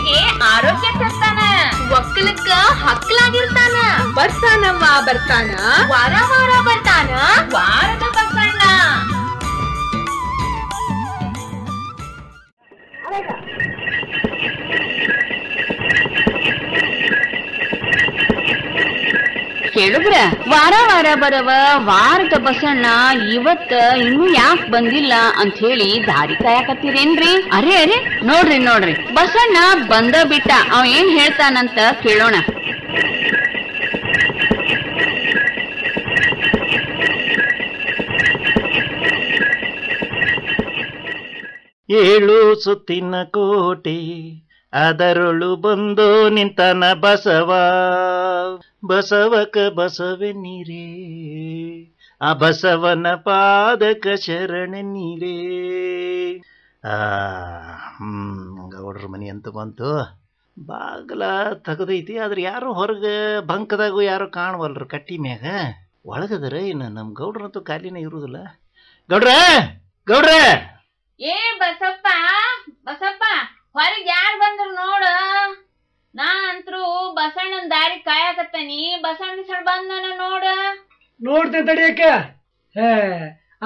ಮನುಷ್ಯರಿಗೆ ಆರೋಗ್ಯ ತರ್ತಾನ, ಒಕ್ಕಲಕ್ಕ ಹಕ್ಕಲಾಗಿರ್ತಾನ. ಬರ್ತಾನವ್ವ ಬರ್ತಾನ, ವಾರ ವಾರ ಬರ್ತಾನ ವಾರದ ಬಸಣ್ಣ. ಕೇಳುದ್ರ ವಾರ ವಾರ ಬರವ ವಾರದ ಬಸಣ್ಣ ಇವತ್ತ ಇನ್ನು ಯಾಕೆ ಬಂದಿಲ್ಲ ಅಂತ ಹೇಳಿ ದಾರಿ ಕಾಯಕತ್ತೀರೇನ್ರಿ? ಅರೆ ಅರೆ ನೋಡ್ರಿ ನೋಡ್ರಿ, ಬಸಣ್ಣ ಬಂದ ಬಿಟ್ಟ. ಅವ ಏನ್ ಹೇಳ್ತಾನಂತ ಕೇಳೋಣ. ಏಳು ಸುತ್ತಿನ ಕೋಟೆ ಅದರೊಳು ಬಂದು ನಿಂತನ ಬಸವ, ಬಸವಕ ಬಸವನಿರೇ ಆ ಬಸವನ ಪಾದಕ ಶರಣ ನೀರೇ. ಗೌಡ್ರ ಮನಿ ಅಂತ ಬಂತು. ಬಾಗಲ ತಗದೈತಿ, ಆದ್ರೆ ಯಾರು ಹೊರಗೆ ಬಂಕದಾಗೂ ಯಾರು ಕಾಣವಲ್ರು. ಕಟ್ಟಿ ಮ್ಯಾಗ ಒಳಗದರ ಇನ್ನು ನಮ್ಮ ಗೌಡ್ರಂತೂ ಖಾಲಿನೇ ಇರುವುದಿಲ್ಲ. ಗೌಡ್ರ ಗೌಡ್ರ, ಏ ಬಸಪ್ಪ ಬಸಪ್ಪ, ಹೊರಗ್ ಯಾರ್ ಬಂದ್ರು ನೋಡ. ನಾ ಅಂತರೂ ಬಸಣ್ಣನ್ ದಾರಿ ಕಾಯಕತ್ತನಿ. ಬಸಣ್ಣ ಬಂದನ ನೋಡ. ನೋಡ್ತೇನೆ ತಡಿಯಕ್ಕ.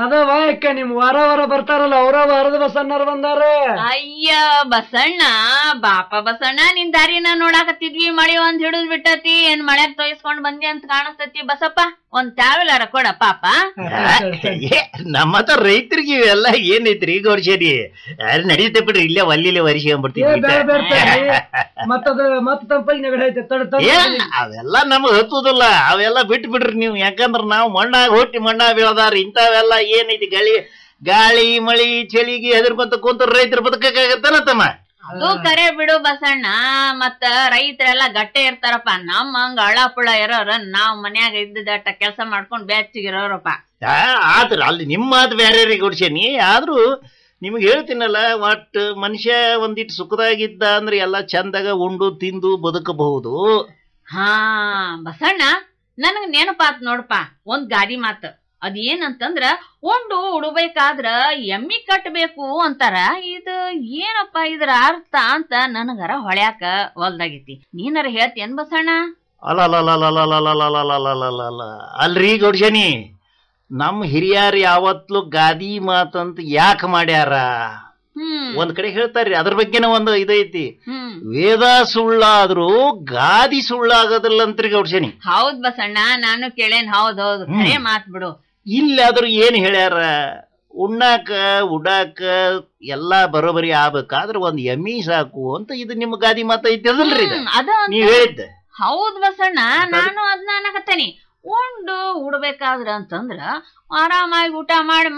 ಅದವ ಅಕ್ಕ, ನಿಮ್ ವಾರ ವಾರ ಬರ್ತಾರಲ್ಲ ಅವ್ರ ವಾರದ ಬಸಣ್ಣರು ಬಂದಾರ. ಅಯ್ಯ ಬಸಣ್ಣ, ಬಾಪ ಬಸಣ್ಣ, ನಿನ್ ದಾರಿನ ನೋಡಾಕತ್ತಿದ್ವಿ. ಮಳಿ ಒಂದ್ ಹಿಡಿದ್ ಬಿಟ್ಟತಿ. ಏನ್ ಮಳ್ಯಾಗ ತೊಯ್ಸ್ಕೊಂಡ್ ಬಂದಿ ಅಂತ ಕಾಣಿಸ್ತತಿ. ಬಸಪ್ಪ ಒಂದ್ ಟ್ಯಾವೆಲರ ಕೊಡ ಪಾಪ. ನಮ್ಮ ಹತ್ರ ರೈತರಿಗೆ ಇವೆಲ್ಲ ಏನೈತ್ರಿ ಗೌಡ್ಸೇರಿ? ನಡೀತೆ ಬಿಡ್ರಿ, ಇಲ್ಲೇ ಒಲ್ಲಿಲೆ ಒರಿಸ್ಕೊಂಡ್ಬಿಡ್ತೀವಿ. ಅವೆಲ್ಲ ನಮಗ್ ಹತ್ತುದಿಲ್ಲ, ಅವೆಲ್ಲ ಬಿಟ್ಟು ಬಿಡ್ರಿ ನೀವು. ಯಾಕಂದ್ರ ನಾವು ಮಣ್ಣಾಗ ಹುಟ್ಟಿ ಮಣ್ಣಾಗ ಬೀಳದಾರ. ಇಂಥವೆಲ್ಲ ಏನೈತಿ ಗಾಳಿ ಮಳಿ ಚಳಿಗೆ ಹೆದರ್ ಬಂತ ಕುಂತ ರೈತರ ಬದುಕಾಗತ್ತನ ತಮ್ಮ. ಅದು ಕರೆ ಬಿಡು ಬಸಣ್ಣ. ಮತ್ತ ರೈತರೆಲ್ಲ ಗಟ್ಟೆ ಇರ್ತಾರಪ್ಪ. ನಮ್ಮ ಹಂಗ ಅಳಪುಳ ಇರೋರ ನಾವ್ ಮನ್ಯಾಗ ಇದ್ದದಟ್ಟ ಕೆಲ್ಸ ಮಾಡ್ಕೊಂಡ್ ಬೆಚ್ಚಗಿರೋರಪ್ಪ. ಆದ್ರ ಅಲ್ಲಿ ನಿಮ್ಮ ಮಾತು ಬೇರೆ ರೀ ಗೌಡ್ಸೇನಿ. ಆದ್ರೂ ನಿಮ್ಗೆ ಹೇಳ್ತೀನಲ್ಲ, ಒಟ್ಟು ಮನುಷ್ಯ ಒಂದಿಟ್ಟು ಸುಖದಾಗಿದ್ದ ಅಂದ್ರೆ ಎಲ್ಲ ಚಂದಾಗ ಉಂಡು ತಿಂದು ಬದುಕಬಹುದು. ಹಾ ಬಸಣ್ಣ, ನನಗ್ ನೆನಪಾತ್ ನೋಡಪ್ಪ ಒಂದ್ ಗಾದಿ ಮಾತು. ಅದೇನಂತಂದ್ರ ಉಂಡು ಉಡ್ಬೇಕಾದ್ರ ಎಮ್ಮಿ ಕಟ್ಟಬೇಕು ಅಂತಾರ. ಇದು ಏನಪ್ಪ ಇದ್ರ ಅರ್ಥ ಅಂತ ನನಗರ ಹೊಳ್ಯಾಕ ಹೊಲ್ದಾಗೈತಿ. ನೀನರ ಹೇಳ್ತೇನ್ ಬಸಣ್ಣ? ಅಲ್ರಿ ಗೌಡ್ಸೇನಿ, ನಮ್ ಹಿರಿಯರು ಯಾವತ್ಲು ಗಾದಿ ಮಾತಂತ ಯಾಕ ಮಾಡ್ಯಾರ? ಒಂದ್ ಕಡೆ ಹೇಳ್ತಾರ್ರಿ, ಅದ್ರ ಬಗ್ಗೆನ ಒಂದು ಇದೈತಿ. ವೇದ ಸುಳ್ಳಾದ್ರೂ ಗಾದಿ ಸುಳ್ಳಾಗೋದಿಲ್ಲ ಅಂತ್ರಿ ಗೌಡ್ಸೇನಿ. ಹೌದ್ ಬಸಣ್ಣ, ನಾನು ಕೇಳೇನ್. ಹೌದೌದು, ಖರೆ ಮಾತ್ ಬಿಡು. ಇಲ್ಲಾದ್ರೂ ಏನ್ ಹೇಳ್ಯಾರ? ಉಣ್ಣಾಕ ಉಡಾಕ ಎಲ್ಲಾ ಬರೋಬರಿ ಆಗ್ಬೇಕಾದ್ರೆ ಒಂದ್ ಎಮ್ಮಿ ಸಾಕು ಅಂತ. ಇದು ನಿಮ್ ಗಾದಿ ಮಾತ ಐತಿ ಅದಲ್ರಿ? ನೀವ್ ಹೇಳಿದ್ದ ಹೌದ್ ಬಸಣ್ಣ, ನಾನು ಅದ್ನ ಅನ್ನಕತ್ತೇನಿ. ಉಂಡು ಉಡ್ಬೇಕಾದ್ರ ಅಂತಂದ್ರ ಆರಾಮಾಗಿ ಊಟ ಮಾಡಿ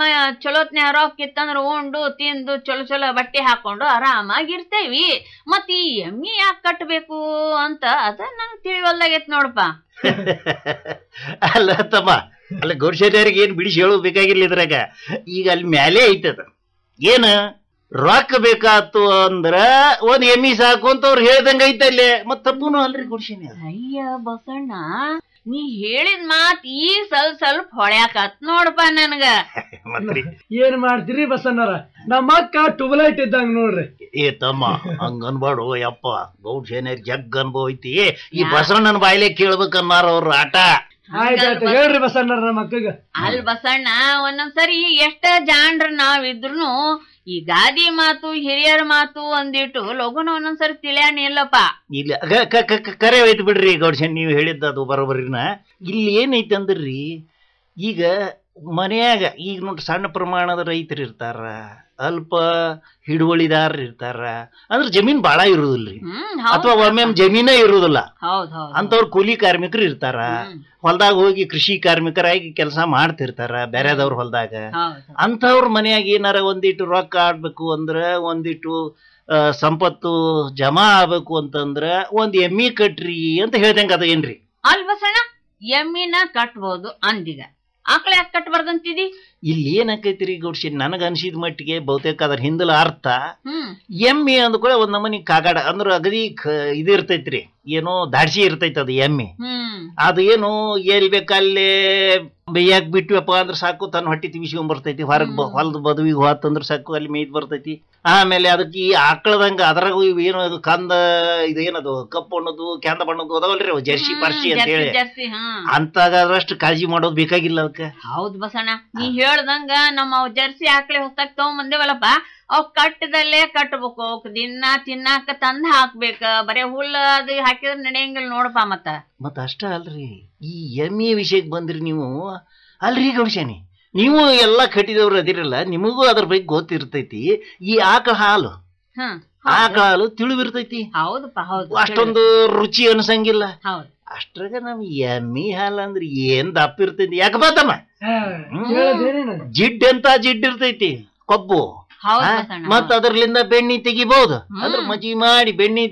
ಚಲೋತ್ನೆ ರೊಕ್ಕಿತ್ತಂದ್ರ ಉಂಡು ತಿಂದು ಚಲೋ ಚಲೋ ಬಟ್ಟೆ ಹಾಕೊಂಡು ಆರಾಮಾಗಿರ್ತೇವಿ. ಮತ್ ಈ ಎಮ್ಮಿ ಯಾಕೆ ಕಟ್ಬೇಕು ಅಂತ ಅದ ನಂಗೆ ತಿಳಿವಲ್ದಾಗೈತ್ ನೋಡಪ್ಪ. ಅಲ್ಲ ತಮ್ಮ, ಅಲ್ಲ ಗೌಡ್ಸೇರಿಯವ್ರಿಗೆ ಏನ್ ಬಿಡಿಸಿ ಹೇಳು ಬೇಕಾಗಿರ್ಲಿ ಇದ್ರಾಗ. ಈಗ ಅಲ್ಲಿ ಮ್ಯಾಲೆ ಐತದ ಏನ ರೊಕ್ಕ ಬೇಕಾತು ಅಂದ್ರ ಒಂದ್ ಎಮ್ಮಿ ಸಾಕು ಅಂತ ಅವ್ರು ಹೇಳ್ದಂಗ ಐತಲ್ಲೇ. ಮತ್ ತಪ್ಪುನು ಅಲ್ರಿ ಗೌಡ್ಸೇನಿ? ಅಯ್ಯ ಬಸಣ್ಣ, ನೀ ಹೇಳಿದ ಮಾತ್ ಈಗ ಸ್ವಲ್ಪ ಹೊಳ್ಯಾಕತ್ ನೋಡಪ್ಪ ನನ್ಗ. ಏನ್ ಮಾಡ್ತೀರಿ ಬಸಣ್ಣರ, ನಮ್ಮ ಅಕ್ಕ ಟ್ಯೂಬ್ಲೈಟ್ ಇದ್ದಂಗ ನೋಡ್ರಿ. ಏ ತಮ್ಮ, ಹಂಗ ಅನ್ಬಾಡು ಯಪ್ಪ. ಗೌಡ್ಸೇನಿಯರ್ ಜಗ್ ಅನ್ಭವ ಐತಿ. ಈ ಬಸಣ್ಣನ ಬಾಯ್ಲೆ ಕೇಳ್ಬೇಕನ್ನಾರ ಅವ್ರ ಆಟ. ಆಯ್ತಾಯ್ತು ಹೇಳ್ರಿ ಬಸಣ್ಣರ ನಮ್ಮ ಅಕ್ಕಗ. ಅಲ್ ಬಸಣ್ಣ, ಒಂದೊಂದ್ಸರಿ ಎಷ್ಟ ಜಾಣ್ರ ನಾವಿದ್ರುನು ಈ ಗಾದಿ ಮಾತು ಹಿರಿಯರ ಮಾತು ಅಂದಿಟ್ಟು ಲಗುನ ಒಂದೊಂದ್ಸರಿ ತಿಳಿಯಾಣ ಇಲ್ಲಪ್ಪ. ಇಲ್ಲ ಕರೆ ಐತಿ ಬಿಡ್ರಿ ಗೌಡ್ಸೇನ್, ನೀವು ಹೇಳಿದ್ದ ಅದು ಬರೋಬರಿನ. ಇಲ್ಲಿ ಏನೈತಿ ಅಂದ್ರಿ, ಈಗ ಮನ್ಯಾಗ ಈಗ ನೋಡ್ರಿ ಸಣ್ಣ ಪ್ರಮಾಣದ ರೈತರು ಇರ್ತಾರ, ಅಲ್ಪ ಹಿಡುವಳಿದಾರ ಇರ್ತಾರ. ಅಂದ್ರ ಜಮೀನ್ ಬಾಳ ಇರುದಿಲ್ರಿ, ಅಥವಾ ಒಮ್ಮೆ ಜಮೀನ ಇರುದಿಲ್ಲ. ಅಂತವ್ರ ಕೂಲಿ ಕಾರ್ಮಿಕರು ಇರ್ತಾರ. ಹೊಲ್ದಾಗ ಹೋಗಿ ಕೃಷಿ ಕಾರ್ಮಿಕರಾಗಿ ಕೆಲಸ ಮಾಡ್ತಿರ್ತಾರ ಬೇರೆದವ್ರ ಹೊಲ್ದಾಗ. ಅಂತವ್ರ ಮನ್ಯಾಗ ಏನಾರ ಒಂದಿಟ್ಟು ರೊಕ್ಕ ಆಡ್ಬೇಕು ಅಂದ್ರ, ಒಂದಿಟ್ಟು ಸಂಪತ್ತು ಜಮಾ ಆಗ್ಬೇಕು ಅಂತಂದ್ರ ಒಂದ್ ಎಮ್ಮಿ ಕಟ್ರಿ ಅಂತ ಹೇಳ್ದಂಗ ಅದ ಏನ್ರಿ? ಅಲ್ ಬಸಣ್ಣ, ಎಮ್ಮಿನ ಕಟ್ಬೋದು ಅಂದಿಗ, ಆಕಳ ಯಾಕೆ ಕಟ್ಬಾರ್ದಂತಿದಿ? ಇಲ್ಲಿ ಏನಾಕೈತಿರಿ ಗೌಡ್ಸಿ, ನನಗ ಅನ್ಸಿದ ಮಟ್ಟಿಗೆ ಬಹುತೇಕ ಅದ್ರ ಹಿಂದಲ ಅರ್ಥ ಎಮ್ಮಿ ಅಂದ ಕೂಡ ಒಂದ್ ನಮನಿ ಕಾಗಾಡ ಅಂದ್ರ ಅಗದಿ ಇದು ಇರ್ತೈತ್ರಿ, ಏನೋ ದಾಡ್ಸಿ ಇರ್ತೈತಿ ಅದು ಎಮ್ಮಿ. ಅದು ಏನು ಎಲ್ಲಿ ಬೇಕಲ್ಲೇ ಬೇಯಾಕ್ ಬಿಟ್ವಪ್ಪ ಅಂದ್ರೆ ಸಾಕು ತನ್ನ ಹೊಟ್ಟಿ ತಿವಿಸ್ಕೊಂಡ್ ಬರ್ತೈತಿ. ಹೊರಗೆ ಹೊಲದ ಬದುವಿಗೆ ಹೋತಂದ್ರೆ ಸಾಕು ಅಲ್ಲಿ ಮೇಯ್ದು ಬರ್ತೈತಿ. ಆಮೇಲೆ ಅದಕ್ಕೆ ಈ ಆಕಳದಂಗ ಅದ್ರಾಗ ಏನು ಅದು ಕಂದ ಇದೇನದು ಕಪ್ಪು ಬಣ್ಣದ್ದು ಕ್ಯಾಂದ ಬಣ್ಣದ್ದು ಅದಾವಲ್ರಿ ಅವು ಜರ್ಸಿ ಪರ್ಸಿ ಅಂತ ಹೇಳಿ ಅಂತಾಗದ್ರಷ್ಟು ಕಾಳಜಿ ಮಾಡೋದು ಬೇಕಾಗಿಲ್ಲ ಅದಕ್ಕೆ. ಹೌದ್ ಬಸಣ್ಣ, ನೀ ಹೇಳ್ದಂಗ ನಮ್ಮ ಜರ್ಸಿ ಆಕಳಿ ಹೊಸ್ತಾಗ ತಗೊಂಬಂದೇವಲ್ಲಪ್ಪ, ಅವ್ ಕಟ್ಟದಲ್ಲೇ ಕಟ್ಬೇಕು. ಅವಕ್ ದಿನ ತಿನ್ನಾಕ ತಂದ್ ಹಾಕ್ಬೇಕ. ಬರೇ ಹುಲ್ಲ ಅದು ಹಾಕಿದ್ರೆ ನಡೆಯಂಗಿಲ್ಲ ನೋಡಪ್ಪ. ಮತ್ತ ಅಷ್ಟ ಅಲ್ರಿ, ಈ ಎಮ್ಮೆ ವಿಷಯಕ್ಕೆ ಬಂದ್ರಿ ನೀವು. ಅಲ್ರಿ ಗೌಡ್ಶಾನಿ, ನೀವು ಎಲ್ಲಾ ಕಟ್ಟಿದವ್ರು ಅದಿರಲ್ಲ, ನಿಮಗೂ ಅದ್ರ ಬಗ್ಗೆ ಗೊತ್ತಿರ್ತೈತಿ. ಈ ಆಕಳ ಹಾಲು ತಿಳಿವಿರ್ತೈತಿ. ಹೌದಪ್ಪ, ಹೌದು. ಅಷ್ಟೊಂದು ರುಚಿ ಅನ್ಸಂಗಿಲ್ಲ. ಅಷ್ಟ್ರಾಗ ನಮ್ ಎಮ್ಮಿ ಹಾಲು ಅಂದ್ರೆ ಏನ್ ದಪ್ಪ ಇರ್ತೈತಿ. ಯಾಕ ಬಾತಮ್ಮ, ಜಿಡ್ ಅಂತ ಜಿಡ್ ಇರ್ತೈತಿ ಕೊಬ್ಬು. ಮತ್ತ ಅದ್ರಲಿಂದ ಬೆಣ್ಣಿ ತೆಗಿಬಹುದು. ಅದ್ರ ಮಜ್ಜಿ ಮಾಡಿ ಬೆಣ್ಣಿ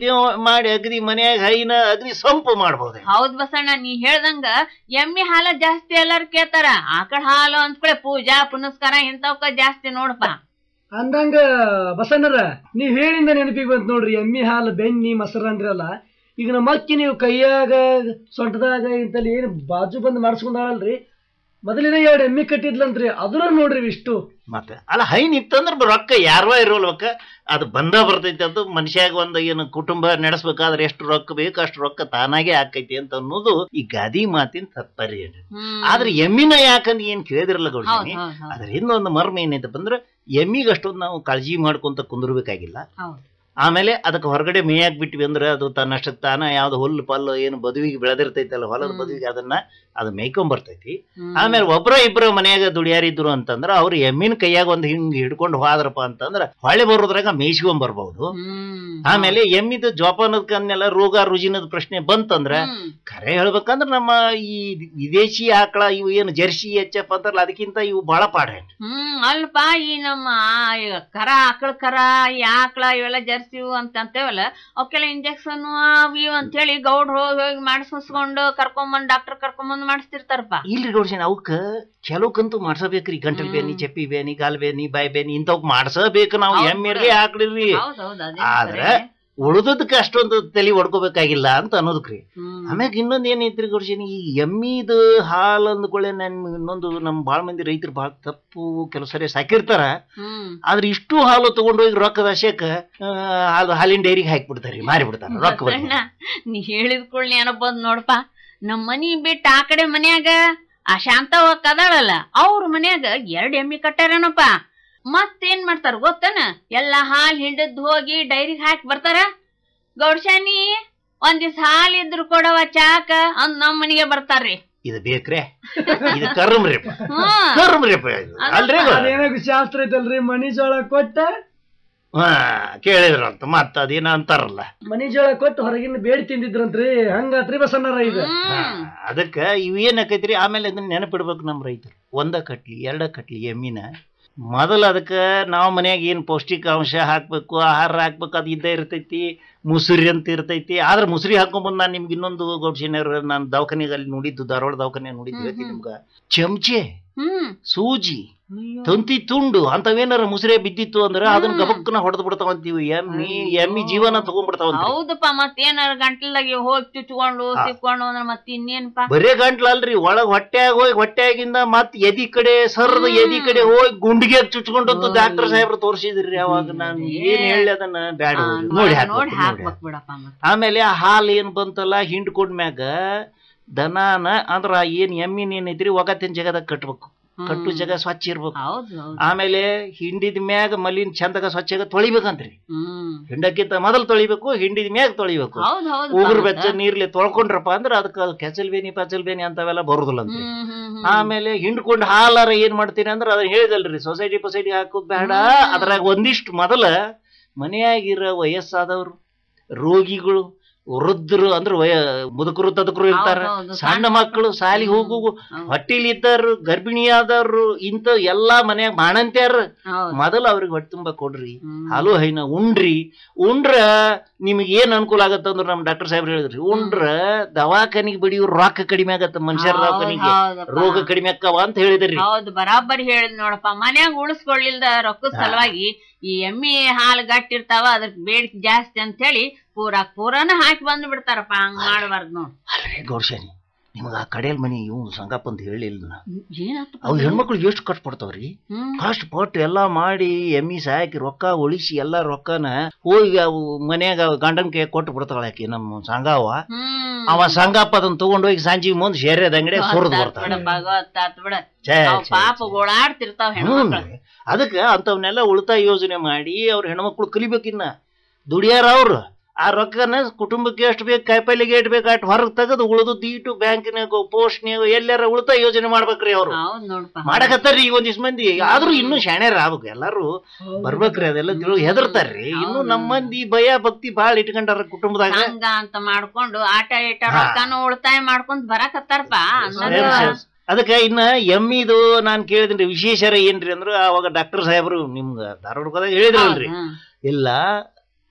ಮಾಡಿ ಅಗದಿ ಮನ್ಯಾಗ ಹೈನ ಅಗದಿ ಸಂಪು ಮಾಡ್ಬಹುದು. ಹೌದ್ ಬಸಣ್ಣ, ನೀ ಹೇಳ್ದಂಗ ಎಮ್ಮಿ ಹಾಲ ಜಾಸ್ತಿ ಎಲ್ಲಾರು ಕೇಳ್ತಾರ. ಆಕಳ ಹಾಲು ಅಂದ್ಕೂಳೆ ಪೂಜಾ ಪುನಸ್ಕಾರ ಇಂಥವಕ್ಕ ಜಾಸ್ತಿ ನೋಡಪ್ಪ. ಅಂದಂಗ ಬಸಣ್ಣರ ನೀವ್ ಹೇಳಿಂದ ನೆನಪಿಗೆ ಬಂತ ನೋಡ್ರಿ, ಎಮ್ಮಿ ಹಾಲು ಬೆಣ್ಣಿ ಮೊಸರು ಅಂದ್ರಲ್ಲ. ಈಗ ನಮ್ಮ ಅಕ್ಕಿ ನೀವು ಕೈಯಾಗ ಸೊಂಟದಾಗ ಇಂತಲ್ಲಿ ಏನ್ ಬಾಜು ಬಂದ್ ಮಾಡಿಸ್ಕೊಂಡಾಳಲ್ರಿ, ಮೊದಲಿನ 2 ಎಮ್ಮಿ ಕಟ್ಟಿದ್ಲಂತ್ರಿ, ಅದ್ರ ನೋಡ್ರಿ ಇಷ್ಟು. ಮತ್ತೆ ಅಲ್ಲ ಹೈನ್ ಇತ್ತಂದ್ರ ರೊಕ್ಕ ಯಾರವ ಇರೋಲ್ವಕ್ಕ, ಅದು ಬಂದ ಬರ್ತೈತಿ. ಅದು ಮನುಷ್ಯಾಗ ಒಂದು ಏನು ಕುಟುಂಬ ನಡೆಸ್ಬೇಕಾದ್ರೆ ಎಷ್ಟು ರೊಕ್ಕ ಬೇಕು ಅಷ್ಟು ರೊಕ್ಕ ತಾನಾಗೆ ಆಕೈತಿ ಅಂತ ಅನ್ನೋದು ಈ ಗಾದಿ ಮಾತಿನ ತಾತ್ಪರ್ಯ. ಆದ್ರೆ ಎಮ್ಮಿನ ಯಾಕಂದ್ ಏನ್ ಕೇಳಿದಿರಲ್ಲ ಗೌಡ್ರಿ, ಅದ್ರ ಇನ್ನೊಂದು ಮರ್ಮ ಏನೈತಪ್ಪ ಅಂದ್ರೆ ಎಮ್ಮಿಗೆ ಅಷ್ಟೊಂದು ನಾವು ಕಾಳಜಿ ಮಾಡ್ಕೊಂತ ಕುಂದಿರ್ಬೇಕಾಗಿಲ್ಲ. ಆಮೇಲೆ ಅದಕ್ಕೆ ಹೊರಗಡೆ ಮೇಯಾಕ್ ಬಿಟ್ವಿ ಅಂದ್ರೆ ಅದು ತನ್ನಷ್ಟಕ್ಕೆ ತಾನ ಯಾವ್ದು ಹುಲ್ಲು ಪಲ್ಲು ಏನು ಬದುವಿಗೆ ಬೆಳೆದಿರ್ತೈತಲ್ಲ ಹೊಲದ ಬದುವಿಗೆ ಅದು ಮೇಯ್ಕೊಂಡ್ ಬರ್ತೈತಿ. ಆಮೇಲೆ ಒಬ್ರ ಇಬ್ರ ಮನ್ಯಾಗ ದುಡಿಯಾರಿದ್ರು ಅಂತಂದ್ರ ಅವ್ರು ಎಮ್ಮಿನ ಕೈಯಾಗ ಒಂದ್ ಹಿಂಗ್ ಹಿಡ್ಕೊಂಡು ಹೋದ್ರಪ್ಪ ಅಂತಂದ್ರ ಹೊಳೆ ಬರೋದ್ರಾಗ ಮೇಯ್ಸ್ಕೊಂಡ್ ಬರ್ಬಹುದು. ಆಮೇಲೆ ಎಮ್ಮಿದ ಜೋಪಾನದಕ್ಕನ್ನೆಲ್ಲ ರೋಗ ರುಜಿನದ ಪ್ರಶ್ನೆ ಬಂತಂದ್ರ ಖರೆ ಹೇಳ್ಬೇಕಂದ್ರ ನಮ್ಮ ಈ ವಿದೇಶಿ ಆಕಳ ಇವು ಏನು ಜರ್ಸಿ ಎಚ್.ಎಫ್ ಅಂತಾರಲ್ಲ ಅದಕ್ಕಿಂತ ಇವು ಬಹಳ ಪಾಡ. ಅಲ್ಪ ಈ ನಮ್ಮ ಕರ ಆಕಳ ಈ ಆಕಳ ಇವೆಲ್ಲ ಜರ್ಸಿ ಅಂತೇವಲ್ಲ, ಅವಕ್ಕೆಲ್ಲ ಇಂಜೆಕ್ಷನ್ ಇವು ಅಂತ ಹೇಳಿ ಗೌಡ್ರು ಹೋಗಿ ಮಾಡಿಸ್ಕೊಂಡು ಕರ್ಕೊಂಬಂದ್ ಡಾಕ್ಟರ್ ಕರ್ಕೊಂಬಂದ್ ಮಾಡಿಸ್ತಿರ್ತಾರಪ್ಪ. ಇಲ್ರಿ ಗೌಡ್ಸೇನ ಅವಕ್ಕ ಕೆಲವಕ್ಕಂತೂ ಮಾಡ್ಸಬೇಕ್ರಿ. ಗಂಟಲ್ ಬೇನಿ, ಚಪ್ಪಿ ಬೇನಿ, ಗಾಲ್ ಬೇನಿ, ಬಾಯಿ ಬೇನಿ ಇಂಥವಕ್ ಮಾಡ್ಸಬೇಕು ನಾವು. ಎಮ್ಮಿರ್ಲಿ ಆಕಳಿರ್ಲಿ. ಆದ್ರೆ ಉಳಿದದಕ್ಕೆ ಅಷ್ಟೊಂದು ತಲೆ ಹೊಡ್ಕೋಬೇಕಾಗಿಲ್ಲ ಅಂತ ಅನ್ನೋದಕ್ರಿ. ಆಮ್ಯಾಗ ಇನ್ನೊಂದ್ ಏನೈತ್ರಿ ಗೌಡ್ಸೇನಿ, ಈ ಎಮ್ಮಿದ ಹಾಲು ಅಂದ್ಕೊಳ್ಳೆ ಇನ್ನೊಂದು ನಮ್ ಬಾಳ ಮಂದಿ ರೈತರು ಬಾಳ ತಪ್ಪು ಕೆಲವು ಸರಿ ಸಾಕಿರ್ತಾರ. ಆದ್ರೆ ಇಷ್ಟು ಹಾಲು ತಗೊಂಡೋಗಿ ರೊಕ್ಕದ ಆಶೆಕ ಅದು ಹಾಲಿನ ಡೈರಿಗೆ ಹಾಕಿಬಿಡ್ತಾರಿ, ಮಾರಿಬಿಡ್ತಾರ ರೊಕ್ಕ. ನೀ ಹೇಳಿದ ಕೂಡಲೇ ಏನೋ ಬಂದ್ ನೋಡಪ್ಪ, ನಮ್ ಮನಿ ಬಿಟ್ಟು ಆ ಕಡೆ ಮನ್ಯಾಗ ಆ ಶಾಂತವ್ವ ಕದಾಳಲ್ಲ, ಅವ್ರ ಮನ್ಯಾಗ 2 ಎಮ್ಮಿ ಕಟ್ಟಾರೇನಪ್ಪ. ಮತ್ತೇನ್ ಮಾಡ್ತಾರ ಗೊತ್ತನ, ಎಲ್ಲಾ ಹಾಲ್ ಹಿಂಡದ್ ಹೋಗಿ ಡೈರಿಗೆ ಹಾಕಿ ಬರ್ತಾರ. ಗೌಡ್ಶಾನಿ ಒಂದ್ ದಿವ್ಸ ಹಾಲ್ ಇದ್ರು ಕೊಡವ ಚಾಕ ಅಂದ್ ನಮ್ ಮನಿಗೆ ಬರ್ತಾರ್ರಿ. ಇದು ಬೇಕ್ರೆ, ಇದು ಕರ್ಮ್ರಿ ಕರ್ಮ್ರಿ ಅಲ್ರಿ. ಅದೇನಾಗ ಶಾಸ್ತ್ರ ಐತಲ್ರಿ, ಮನಿ ಜೋಳ ಕೊಟ್ಟ ಕೇಳಿದ್ರಂತ ಮತ್ತ ಅದೇನ ಅಂತಾರಲ್ಲ, ಮನಿ ಜೋಳ ಕೊಟ್ಟು ಹೊರಗಿನ ಬೇಡಿ ತಿಂದಿದ್ರಂತ್ರಿ. ಹಂಗಾತ್ರಿ ಬಸಣ್ಣರ ಈಗ. ಅದಕ್ಕ ಇವ್ ಏನಾಕೈತ್ರಿ, ಆಮೇಲೆ ಅದನ್ನ ನೆನಪಿಡ್ಬೇಕು ನಮ್ ರೈತರು. 1 ಕಟ್ಲಿ 2 ಕಟ್ಲಿ ಎಮ್ಮಿನ ಮೊದಲು ಅದಕ್ಕೆ ನಾವು ಮನ್ಯಾಗ ಏನು ಪೌಷ್ಟಿಕಾಂಶ ಹಾಕ್ಬೇಕು, ಆಹಾರ ಹಾಕ್ಬೇಕು ಅದು ಇದ್ದೇ ಇರ್ತೈತಿ. ಮುಸುರಿ ಅಂತ ಇರ್ತೈತಿ. ಆದ್ರೆ ಮುಸುರಿ ಹಾಕೊಂಡ್ಬಂದು ನಾನು ನಿಮ್ಗೆ ಇನ್ನೊಂದು ಗೌಡ್ಸಿನವ್ರ ನಾನು ದವಾಖಾನೆಗೆ ಅಲ್ಲಿ ನೋಡಿದ್ದು, ಧಾರವಾಡ ದವಾಖಾನೆ ನೋಡಿದ್ದು ನಿಮ್ಗ ಚಮಚೆ, ಸೂಜಿ, ತಂತಿ ತುಂಡು ಅಂತವೇನಾರ ಮುಸುರೆ ಬಿದ್ದಿತ್ತು ಅಂದ್ರೆ ಅದನ್ನ ಗಬಕ್ಕನ ಹೊಡೆದ್ ಬಿಡ್ತಾವಂತೀವಿ. ಎಮ್ಮಿ ಜೀವನ ತಗೊಂಡ್ಬಿಡ್ತಾವ. ಹೌದಪ್ಪ, ಮತ್ತೇನಾರ ಗಂಟ್ಲಾಗಿ ಹೋಗಿ ಚುಚ್ಕೊಂಡು ಸಿಕ್ಕೊಂಡು ಅಂದ್ರೆ ಮತ್ತೆ ಇನ್ನೇನಪ್ಪ. ಬರೇ ಗಂಟ್ಲ ಅಲ್ರಿ, ಒಳಗ್ ಹೊಟ್ಟ್ಯಾಗ ಹೋಗಿ ಹೊಟ್ಟ್ಯಾಗಿಂದ ಮತ್ ಎದಿ ಕಡೆ ಸರ್ದ ಎದಿ ಕಡೆ ಹೋಗಿ ಗುಂಡಿಗೆ ಚುಚ್ಕೊಂಡದ್ದು ಡಾಕ್ಟರ್ ಸಾಹೇಬ್ರು ತೋರಿಸಿದ್ರಿ. ಅವಾಗ ನಾನು ಏನ್ ಹೇಳಿ ಅದನ್ನ ಬ್ಯಾಡ ನೋಡಿ ಹಾಕ್ಬೇಕು ಬಿಡಪ್ಪ. ಆಮೇಲೆ ಆ ಹಾಲು ಏನ್ ಬಂತಲ್ಲ ಹಿಂಡ್ಕೊಂಡ್ಮ್ಯಾಗ ದನಾನ ಅಂದ್ರ ಏನ್ ಎಮ್ಮಿನ ಏನೈತ್ರಿ ಒಗತ್ತಿನ ಜಗದಾಗ ಕಟ್ಬೇಕು. ಕಟ್ಟು ಜಾಗ ಸ್ವಚ್ಛ ಇರ್ಬೇಕು. ಆಮೇಲೆ ಹಿಂಡಿದ ಮ್ಯಾಗ ಮಲಿನ ಚಂದಾಗ ಸ್ವಚ್ಛಾಗ ತೊಳಿಬೇಕಂತ್ರಿ. ಹಿಂಡಕ್ಕಿಂತ ಮೊದಲು ತೊಳಿಬೇಕು, ಹಿಂಡಿದ ಮ್ಯಾಗ ತೊಳಿಬೇಕು. ಉಗುರು ಬೆಚ್ಚ ನೀರ್ಲಿ ತೊಳ್ಕೊಂಡ್ರಪ್ಪ ಅಂದ್ರ ಅದಕ್ಕ ಕೆಸಲ್ ಬೇನಿ ಪಚಲ್ ಬೇನಿ ಅಂತವೆಲ್ಲ ಬರುದಿಲ್ಲ ಅಂತ. ಆಮೇಲೆ ಹಿಂಡ್ಕೊಂಡ್ ಹಾಲಾರ ಏನ್ ಮಾಡ್ತೀನಿ ಅಂದ್ರ ಅದನ್ನ ಹೇಳಿದಲ್ರಿ, ಸೊಸೈಟಿ ಪೊಸೈಟಿ ಹಾಕೋದ್ ಬೇಡ. ಅದ್ರಾಗ ಒಂದಿಷ್ಟು ಮೊದಲ ಮನೆಯಾಗಿರೋ ವಯಸ್ಸಾದವ್ರು, ರೋಗಿಗಳು, ವೃದ್ಧರು ಅಂದ್ರೆ ಮುದುಕರು ತದಕರು ಇರ್ತಾರ, ಸಣ್ಣ ಮಕ್ಕಳು, ಸಾಲಿ ಹೋಗು, ಹೊಟ್ಟಿಲಿ ಇದ್ದಾರು, ಗರ್ಭಿಣಿಯಾದವ್ರು, ಇಂಥ ಎಲ್ಲಾ ಮನ್ಯಾಗ ಮಾಡಂತ್ಯಾರ. ಮೊದಲು ಅವ್ರಿಗೆ ಹೊಟ್ಟೆ ತುಂಬಾ ಕೊಡ್ರಿ, ಹಾಲು ಹೈನ ಉಂಡ್ರ ನಿಮ್ಗೆ ಏನ್ ಅನುಕೂಲ ಆಗತ್ತಂದ್ರ ನಮ್ ಡಾಕ್ಟರ್ ಸಾಹೇಬ್ರು ಹೇಳಿದ್ರಿ, ಉಂಡ್ರ ದವಾಖಾನಿಗೆ ಬಿಡಿಯವ್ರು ರೊಕ್ಕ ಕಡಿಮೆ ಆಗತ್ತ, ಮನುಷ್ಯರ ದವಾಖಾನಿಗೆ ರೋಗ ಕಡಿಮೆ ಆಕ್ಕವ ಅಂತ ಹೇಳಿದ್ರಿ. ಹೌದು, ಬರಾಬರಿ ಹೇಳಿದ್ ನೋಡಪ್ಪ. ಮನ್ಯಾಗ ಉಳಿಸ್ಕೊಳ್ಳಿಲ್ದ ರೊಕ್ಕದ ಸಲುವಾಗಿ ಈ ಎಮ್ಮಿ ಹಾಲು ಗಟ್ಟಿರ್ತಾವ, ಅದಕ್ಕೆ ಬೇಡಿಕೆ ಜಾಸ್ತಿ ಅಂತ ಹೇಳಿ ಪೂರಾನ ಹಾಕಿ ಬಂದು ಬಿಡ್ತಾರಪ್ಪ. ಹಂಗ ಮಾಡಬಾರ್ದು ನೋಡ್. ಗೌಡ್ಶಾನಿ, ನಿಮಗ ಆ ಕಡೆಯಲ್ ಮನಿ ಇವ್ ಸಂಗಪ್ಪ ಅಂತ ಹೇಳಿಲ್ಲ ನಾ. ಏನಾಯ್ತು ಅವ್ ಹೆಣ್ಮಕ್ಳು ಎಷ್ಟು ಕಷ್ಟಪಡ್ತಾವ್ರಿ, ಕಷ್ಟಪಟ್ಟು ಎಲ್ಲಾ ಮಾಡಿ ಎಮ್ಮಿ ಸಾಕಿ ರೊಕ್ಕ ಉಳಿಸಿ ಎಲ್ಲಾ ರೊಕ್ಕನ ಹೋಗಿ ಅವು ಮನ್ಯಾಗ ಗಂಡನ್ ಕೈ ಕೊಟ್ಟು ಬಿಡ್ತಾಳ ಆಕಿ ನಮ್ಮ ಸಂಗವ್ವ. ಅವ ಸಂಗಪ್ಪ ಅದನ್ನ ತಗೊಂಡೋಗಿ ಸಂಜೆ ಮುಂದ್ ಶೇರ್ಯದ ಅಂಗಡಿ ಸುರಿದು ಬರ್ತಾವ. ಪಾಪ ಗೋಳಾಡ್ತಿರ್ತಾವ ಹೆಣ್ಮಕ್ಳು. ಅದಕ್ಕ ಅಂತವನ್ನೆಲ್ಲ ಉಳಿತಾಯ ಯೋಜನೆ ಮಾಡಿ ಅವ್ರ ಹೆಣ್ಮಕ್ಳು ಕಲಿಬೇಕಿನ್ನ. ದುಡಿಯಾರ ಅವ್ರು ಆ ರೊಕ್ಕನ ಕುಟುಂಬಕ್ಕೆ ಎಷ್ಟು ಬೇಕು, ಕಾಯಿಪಲ್ಲೆಗೆ ಎಷ್ಟು ಬೇಕು ಅಷ್ಟು ಹೊರಗೆ ತೆಗೆದು ಉಳಿದು ಈಟು ಬ್ಯಾಂಕಿನಾಗ ಪೋಸ್ಟ್ನಾಗ ಎಲ್ಲಾರ ಉಳಿತಾಯ ಯೋಜನೆ ಮಾಡ್ಬೇಕ್ರಿ. ಅವ್ರು ಮಾಡಕತ್ತಾರ್ರಿ ಈಗ ಒಂದಿಷ್ಟು ಮಂದಿ. ಆದ್ರೂ ಇನ್ನೂ ಶಾಣ್ಯಾರ ಆಗ್ಬೇಕು, ಎಲ್ಲಾರು ಬರ್ಬೇಕ್ರಿ. ಅದೆಲ್ಲ ಹೆದರ್ತಾರ್ರಿ. ಇನ್ನು ನಮ್ಮ ಮಂದಿ ಭಯ ಭಕ್ತಿ ಬಾಳ ಇಟ್ಕೊಂಡಾರ ಕುಟುಂಬದಾಗ ಅಂತ ಮಾಡ್ಕೊಂಡು ಆಟ ಈಟ ರೊಕ್ಕನು ಉಳಿತಾಯ ಮಾಡ್ಕೊಂಡ್ ಬರಾಕತ್ತಾರಪ್ಪ. ಅದಕ್ಕೆ ಇನ್ನ ಎಮ್ಮಿದು ನಾನ್ ಕೇಳಿದ್ರಿ ವಿಶೇಷರ ಏನ್ರಿ ಅಂದ್ರ ಅವಾಗ ಡಾಕ್ಟರ್ ಸಾಹೇಬ್ರು ನಿಮ್ಗ ಧಾರವಾಡದಾಗ ಹೇಳಿದ್ರಲ್ರಿ, ಇಲ್ಲ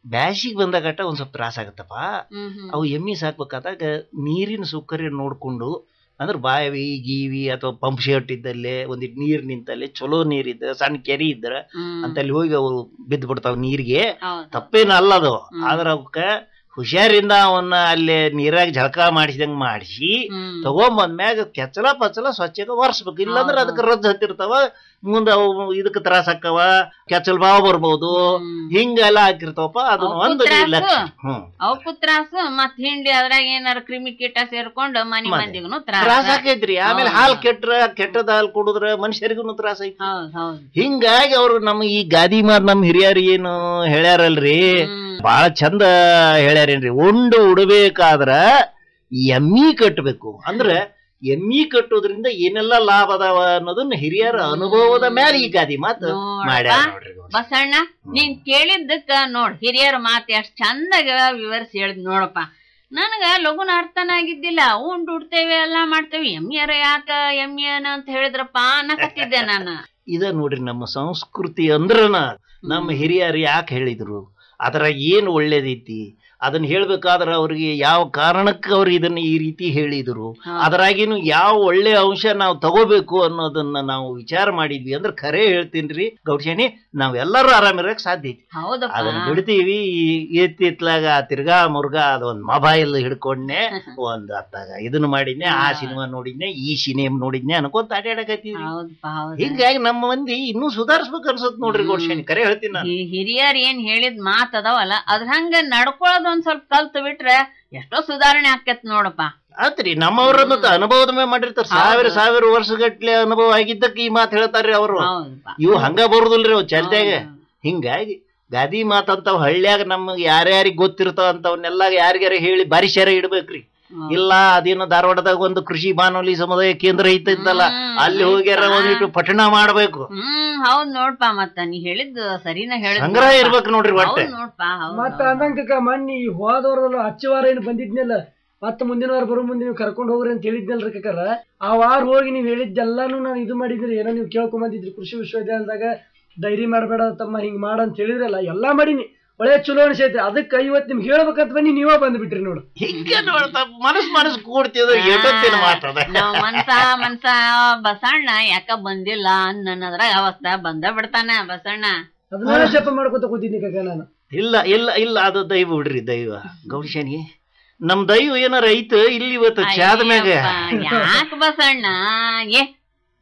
ಬ್ಯಾಸಿಗೆ ಬಂದಾಗಟ್ಟ ಒಂದ್ ಸ್ವಲ್ಪ ತ್ರಾಸ ಆಗತ್ತಪ್ಪ. ಅವು ಎಮ್ಮಿ ಸಾಕ್ಬೇಕಾದಾಗ ನೀರಿನ ಸೌಕರ್ಯ ನೋಡ್ಕೊಂಡು, ಅಂದ್ರೆ ಬಾವಿ ಗೀವಿ ಅಥವಾ ಪಂಪ್ ಶೆಟ್ ಇದ್ದಲ್ಲೇ ಒಂದಿಟ್ಟು ನೀರ್ ನಿಂತಲ್ಲಿ ಚಲೋ ನೀರಿದ್ದ ಸಣ್ಣ ಕೆರಿ ಇದ್ರ ಅಂತಲ್ಲಿ ಹೋಗಿ ಅವು ಬಿದ್ದು ಬಿಡ್ತಾವ ನೀರಿಗೆ. ತಪ್ಪೇನು ಅಲ್ಲದು, ಆದ್ರ ಅವಕ್ಕ ಹುಷಾರಿಂದ ಅವನ್ನ ಅಲ್ಲಿ ನೀರಾಗ ಜಳಕ ಮಾಡಿಸಿದಂಗ ಮಾಡಿಸಿ ತಗೊಂಬಂದ್ಮ್ಯಾಗ ಕೆಚ್ಚಲ ಪಚ್ಚಲ ಸ್ವಚ್ಛಗ ಒರೆಸ್ಬೇಕು. ಇಲ್ಲಾಂದ್ರೆ ಅದಕ್ಕೆ ರದ್ದು ಹತ್ತಿರ್ತಾವ, ಮುಂದ ಅವು ಇದಕ್ಕೆ ತ್ರಾಸ ಆಕ್ಕವ, ಕೆಚ್ಚಲ್ ಬಾವ ಬರ್ಬಹುದು, ಹಿಂಗೆಲ್ಲ ಹಾಕಿರ್ತಾವಪ್ಪ. ಅದನ್ನ ಒಂದು ಅವಕ್ಕೂ ತ್ರಾಸು, ಮತ್ ಹಿಂಡಿ ಅದ್ರಾಗ ಏನಾರ ಕ್ರಿಮಿ ಕೀಟ ಸೇರ್ಕೊಂಡು ಮನಿ ಮಂದಿಗೂ ತ್ರಾಸ ಆಕೈತ್ರಿ. ಆಮೇಲೆ ಹಾಲ್ ಕೆಟ್ಟದ ಹಾಲ್ ಕುಡಿದ್ರ ಮನುಷ್ಯರಿಗೂ ತ್ರಾಸ ಐತಿ. ಹಿಂಗಾಗಿ ಅವ್ರು ನಮ್ಮ ಈ ಗಾದಿ ಮಾರ್ ನಮ್ ಹಿರಿಯರು ಏನು ಹೇಳ್ಯಾರಲ್ರಿ, ಬಾಳ ಚಂದ ಹೇಳ್ಯಾರೇನ್ರಿ. ಉಂಡು ಉಡಬೇಕಾದ್ರ ಎಮ್ಮಿ ಕಟ್ಟಬೇಕು. ಅಂದ್ರ ಎಮ್ಮಿ ಕಟ್ಟೋದ್ರಿಂದ ಏನೆಲ್ಲಾ ಲಾಭ ಅದಾವ ಅನ್ನೋದನ್ನ ಹಿರಿಯರ ಅನುಭವದ ಮೇಲೆ ಈ ಗಾದಿ ಮಾತು ಮಾಡ್ಯಾರ ನೋಡ್ರಿ. ಬಸಣ್ಣ, ನೀನ್ ಕೇಳಿದ್ದಕ್ಕ ನೋಡ್ ಹಿರಿಯರ ಮಾತು ಎಷ್ಟ್ ಚಂದಾಗ ವಿವರಿಸಿ ಹೇಳಿದ್ ನೋಡಪ್ಪ. ನನಗ ಲಗುನ ಅರ್ಥನ ಆಗಿದ್ದಿಲ್ಲ. ಉಂಡು ಉಡ್ತೇವೆ ಎಲ್ಲಾ ಮಾಡ್ತೇವೆ, ಎಮ್ಮಿಯರ ಯಾಕ ಎಮ್ಮಿಯನ ಅಂತ ಹೇಳಿದ್ರಪ್ಪ ಅನ್ನಕತ್ತಿದ್ದೆ ನಾನು. ಇದ ನೋಡ್ರಿ ನಮ್ಮ ಸಂಸ್ಕೃತಿ ಅಂದ್ರನ ನಮ್ಮ ಹಿರಿಯರು ಯಾಕೆ ಹೇಳಿದ್ರು, ಅದರ ಏನು ಒಳ್ಳೇದೈತಿ ಅದನ್ನ ಹೇಳ್ಬೇಕಾದ್ರ ಅವ್ರಿಗೆ ಯಾವ ಕಾರಣಕ್ಕೆ ಅವ್ರು ಇದನ್ನ ಈ ರೀತಿ ಹೇಳಿದ್ರು, ಅದರಾಗಿನು ಯಾವ ಒಳ್ಳೆ ಅಂಶ ನಾವು ತಗೋಬೇಕು ಅನ್ನೋದನ್ನ ನಾವು ವಿಚಾರ ಮಾಡಿದ್ವಿ ಅಂದ್ರೆ ಖರೆ ಹೇಳ್ತೀನ್ರಿ ಗೌಡ್ಶಾಣಿ, ನಾವೆಲ್ಲರೂ ಆರಾಮಿರಕ್ ಸಾಧ್ಯ ಐತಿ. ಅದನ್ನ ಬಿಡ್ತೀವಿ ಎತ್ತಿತ್ಲಾಗ ತಿರ್ಗಾ ಮುರ್ಗಾ ಅದೊಂದ್ ಮೊಬೈಲ್ ಹಿಡ್ಕೊಂಡ್ನೆ ಒಂದ್ ಅತ್ತಾಗ ಇದನ್ನ ಮಾಡಿದ್ನೆ, ಆ ಸಿನಿಮಾ ನೋಡಿದ್ನೆ, ಈ ಸಿನಿಮಾ ನೋಡಿದ್ನೆ ಅನ್ಕೊಂತ ಅಡ್ಯಾಡಕತ್ತೀವಿ. ಹಿಂಗಾಗಿ ನಮ್ಮ ಮಂದಿ ಇನ್ನೂ ಸುಧಾರಿಸ್ಬೇಕು ಅನ್ಸತ್ ನೋಡ್ರಿ ಗೌಡ್ಶಾಣಿ, ಖರೆ ಹೇಳ್ತೀನಿ ನಾನು. ಹಿರಿಯರ್ ಏನ್ ಹೇಳಿದ್ ಮಾತ್ ಅದಾವಲ್ಲ ಅದ್ರ ಹಂಗ ನಡ್ಕೊಳ್ಳೋದು ಒಂದ್ ಸ್ವಲ್ಪ ಕಲ್ತು ಬಿಟ್ರೆ ಎಷ್ಟೋ ಸುಧಾರಣೆ ಆಕೇತ್ ನೋಡಪ್ಪ. ಆತ್ರಿ, ನಮ್ಮವ್ರ ಅನುಭವದ ಮೇಲೆ ಮಾಡಿರ್ತಾರ. ಸಾವಿರ ವರ್ಷಗಟ್ಲೆ ಅನುಭವ ಆಗಿದ್ದಕ್ಕೆ ಈ ಮಾತು ಹೇಳ್ತಾರ್ರಿ ಅವರು. ಇವು ಹಂಗ ಬರುದಿಲ್ರಿ ಅವ್ ಚಲ್ತ್ಯಾಗ. ಹಿಂಗಾಗಿ ಗಾದಿ ಮಾತಂತಾವ್ ಹಳ್ಳ್ಯಾಗ ನಮ್ಗೆ ಯಾರ್ಯಾರಿಗೆ ಗೊತ್ತಿರ್ತಾವ ಅಂತವನ್ನೆಲ್ಲ ಯಾರ್ಯಾರ ಹೇಳಿ ಬಾರಿಸ್ಯಾರ ಇಡ್ಬೇಕ್ರಿ. ಇಲ್ಲ ಅದೇನೋ ಧಾರವಾಡದಾಗ ಒಂದು ಕೃಷಿ ಬಾನುಲಿ ಸಮುದಾಯ ಕೇಂದ್ರ ಐತಲ್ಲ, ಅಲ್ಲಿ ಹೋಗ್ಯಾರ ಒಂದಿಟ್ಟು ಪಠಣ ಮಾಡ್ಬೇಕು. ಹೌದ್ ನೋಡ್ಪ, ಮತ್ತ ನೀ ಹೇಳಿದ್ ಸರಿನ ಹೇಳಿದ್ ಸಂಗ್ರಹ ಇರ್ಬೇಕು ನೋಡ್ರಿ ಒಟ್ಟೆ. ಮತ್ತ ಅಂದಂಕ ಮನ್ನಿ ಹೋದವ್ರಲ್ಲ ಹಚ್ಚವಾರ ಏನು ಬಂದಿದ್ನಲ್ಲ, ಮತ್ತ ಮುಂದಿನ ವಾರ ಬರೋ ಮುಂದೆ ನೀವು ಕರ್ಕೊಂಡ್ ಹೋಗ್ರಿ ಅಂತ ಹೇಳಿದ್ನಲ್ರಿ ಕಕ್ಕಾರ. ಆ ವಾರ ಹೋಗಿ ನೀವ್ ಹೇಳಿದ್ದೆಲ್ಲಾನು ನಾನು ಇದು ಮಾಡಿದ್ರಿ, ಏನೋ ನೀವು ಕೇಳ್ಕೊಂಡ್ ಬಂದಿದ್ರಿ ಕೃಷಿ ವಿಶ್ವವಿದ್ಯಾಲಯದಾಗ ಡೈರಿ ಮಾಡಬೇಡ ತಮ್ಮ ಹಿಂಗ್ ಮಾಡ ಅಂತ ಹೇಳಿದ್ರಲ್ಲ, ಎಲ್ಲಾ ಮಾಡೀನಿ. ಒಳ್ಳೆ ಚಲೋ ಅನ್ಸೈತಿ. ಅದಕ್ಕೆ ಇವತ್ತು ನಿಮ್ಗೆ ಹೇಳ್ಬೇಕಂತ ಬನ್ನಿ, ನೀವೇ ಬಂದ್ಬಿಟ್ರಿ ನೋಡು. ಹಿಂಗೆ ನೋಡ್ತಾ ಮನಸ್ ಕೂಡ್ತಿದ್ರು ಮನ್ಸ ಬಸಣ್ಣ ಯಾಕ ಬಂದಿಲ್ಲ ಅನ್ನೋದ್ರಾಗ ಅವಸ್ಥೆ ಬಂದ ಬಿಡ್ತಾನ ಬಸಣ್ಣ. ಅದನ್ನ ಜಪ ಮಾಡ್ಕೊತ ಕೂತಿದ್ನಿ ಕಕ್ಕ ನಾನು. ಇಲ್ಲ ಇಲ್ಲ ಇಲ್ಲ, ಅದು ದೈವ ಬಿಡ್ರಿ, ದೈವ ಗೌಡ್ಶಾನಿ. ನಮ್ ದೈವ ಏನಾರ ಐತ ಇಲ್ಲಿ ಇವತ್ತು ಚಾದ ಮ್ಯಾಗ. ಯಾಕ ಬಸಣ್ಣ ಏ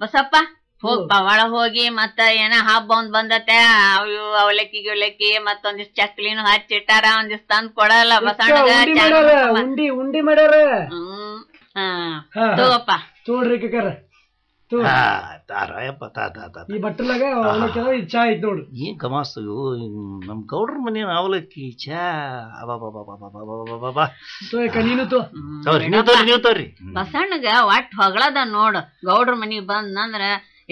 ಬಸಪ್ಪ ಹೋಗ್ಪ ಒಳ ಹೋಗಿ ಮತ್ತ ಏನ ಹಬ್ಬ ಒಂದ್ ಬಂದತೆ, ಅವು ಅವಲಕ್ಕಿ ಗಿವಲಕ್ಕಿ ಮತ್ತೊಂದಿಷ್ಟು ಚಕ್ಲಿನು ಹಚ್ಚಿಟ್ಟಾರ, ಒಂದಿಷ್ಟು ತಂದ್ ಕೊಡಲ್ಲ ಬಸಣ್ಣ. ಉಂಡಿ ಮಾಡ್ಯಾರ. ತಗೋಪ್ಪ ತೋಡ್ರಿ ಕಕ್ಕಾರ. ಈ ಬಟ್ಟಲಾಗ ಚಾ ಐತ್ ನೋಡ್ರಿ. ಏನ್ ಕಮಾಸ್ತು ನಮ್ ಗೌಡ್ರ ಮನೆ ಅವಲಕ್ಕಿ ಚಾ. ನೀವ್ ತೋರಿ. ಬಸಣ್ಣಗ ಒಟ್ ಹೊಗಳದ ನೋಡು, ಗೌಡ್ರ ಮನಿಗ್ ಬಂದಂದ್ರ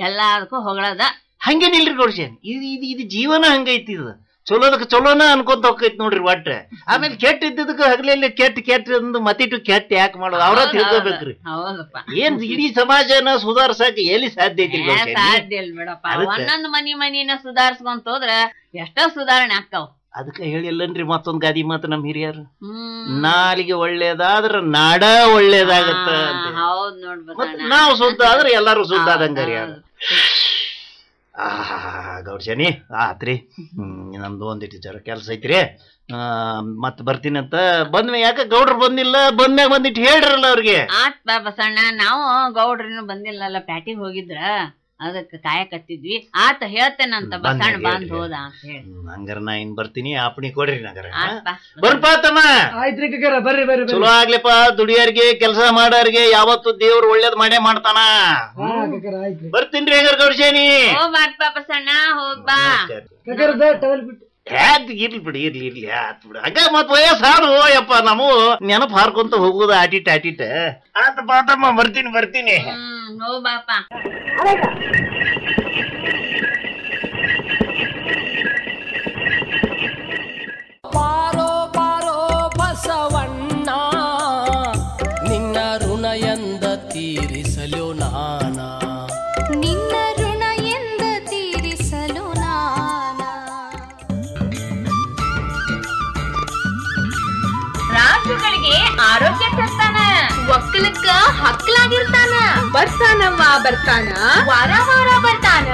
ಎಲ್ಲದಕ್ಕೂ ಹೊಗಳದ. ಹಂಗೇನಿಲ್ರಿ ಗೌಡ್ಶಾನ್, ಇದು ಜೀವನ ಹಂಗೈತಿ. ಇದು ಚಲೋದಕ್ಕೆ ಚಲೋನ ಅನ್ಕೊಂತ ಹೋಗೈತಿ ನೋಡ್ರಿ ಒಟ್ಟ. ಆಮೇಲೆ ಕೆಟ್ಟ ಇದ್ದದಕ್ಕೆ ಹಗಲೆಲ್ಲ ಕೆಟ್ಟ ಒಂದು ಮತ್ತಿಟ್ಟು ಕೆಟ್ಟ ಯಾಕೆ ಮಾಡೋದು ಅವ್ರ ತಿಳ್ಕೋಬೇಕ್ರಿ. ಏನ್ ಇಡೀ ಸಮಾಜನ ಸುಧಾರ್ಸಕ್ ಎಲ್ಲಿ ಸಾಧ್ಯ ಐತಿ? ಸಾಧ್ಯ ಇಲ್ ಬಿಡಪ್ಪ. ಒಂದೊಂದ್ ಮನಿನ ಸುಧಾರ್ಸ್ಕೊಂತ ಹೋದ್ರ ಎಷ್ಟೋ ಸುಧಾರಣೆ ಆಕ್ಕಾವ. ಅದಕ್ಕೆ ಹೇಳಿಲ್ಲನ್ರಿ ಮತ್ತೊಂದ್ ಗಾದಿ ಮಾತು ನಮ್ ಹಿರಿಯರು, ನಾಲಿಗೆ ಒಳ್ಳೇದಾದ್ರ ನಾಡ ಒಳ್ಳೇದಾಗತ್ತ. ಹೌದ್ ನೋಡ್ಬೇಕು, ನಾವು ಶುದ್ಧ ಆದ್ರೆ ಎಲ್ಲಾರು ಶುದ್ಧ ಆದಂಗರಿ. ಗೌಡ್ಶನಿ ಆತ್ರಿ. ನಮ್ದು ಒಂದಿಟ್ಟು ಜರ ಕೆಲಸ ಐತ್ರಿ, ಮತ್ ಬರ್ತೀನಿ ಅಂತ ಬಂದ್ಮ್ಯಾಗ. ಯಾಕ ಗೌಡ್ರು ಬಂದಿಲ್ಲ? ಬಂದ್ಮ್ಯಾಗ ಬಂದಿಟ್ಟು ಹೇಳ್ರಲ್ಲ ಅವ್ರಿಗೆ. ಆತ್ ಬಾ ಬಸಣ್ಣ, ನಾವು ಗೌಡ್ರಿನ್ನು ಬಂದಿಲ್ಲಲ್ಲ, ಪ್ಯಾಟಿಗೆ ಹೋಗಿದ್ರ ಅದಕ್ಕೆ ಕಾಯಕತ್ತಿದ್ವಿ. ಆತ ಹೇಳ್ತೇನಂತ ಬಸಣ್ಣ ಬಂದ್ ಹೋದ ಅಂತ ಹೇಳಿ. ಹಂಗಾರ ನಾ ಇನ್ ಬರ್ತೀನಿ, ಆಪಣಿ ಕೊಡ್ರಿ ನಂಗಾರ. ಆತ್ಪಾ ಬರ್ಪಾ ತಮ್ಮ. ಆಯ್ತ್ರಿ ಕಕ್ಕಾರ, ಬರ್ರಿ ಬರ್ರಿ ಚಲೋ ಆಗ್ಲಿಪ್ಪ. ದುಡಿಯೋರ್ಗೆ ಕೆಲಸ ಮಾಡೋರ್ಗೆ ಯಾವತ್ತು ದೇವ್ರು ಒಳ್ಳೇದ್ ಮಾಡೇ ಮಾಡ್ತಾನ. ಕಕ್ಕಾರ ಆಯ್ತ್ರಿ. ಬರ್ತೀನ್ರಿ ಹಂಗಾರ ಗೌಡ್ಶನಿ. ಹೋಗ್ಬಾ ಬಸಣ್ಣ, ಹೋಗ್ಬಾ. ಕಕ್ಕಾರ ಟವಲ್ ಬಿಟ್ಟು ಇರ್ಲಿ ಬಿಡಿ, ಇರ್ಲಿ ಆತ್ ಬಿಡು. ಹಂಗ ಮತ್ ವಯಸ್ಸು ಹಾಡು ಯಪ್ಪ, ನಾವು ನೆನಪು ಹಾರ್ಕೊಂತ ಹೋಗುದು ಆಟಿಟ್ ಆತ ಬಾತಮ್ಮ. ಬರ್ತೀನಿ. ಹೋಗ್ಬಾಪ. ಪಾರೋ ಪಾರೋ ಬಸವಣ್ಣ, ನಿನ್ನ ಋಣ ಎಂದ ತೀರಿಸಲು ನಾನ, ನಿನ್ನ ಋಣ ಎಂದ ತೀರಿಸಲು ನಾನ. ರಾಜುಗಳಿಗೆ ಆರೋಗ್ಯ ತರ್ತಾನ, ಒಕ್ಕಲಕ್ಕ ಹಕ್ಕಲಾಗಿರ್ತಾನ. ಬರ್ತಾನವ್ವ ಬರ್ತಾನ, ವಾರ ವಾರ ಬರ್ತಾನ,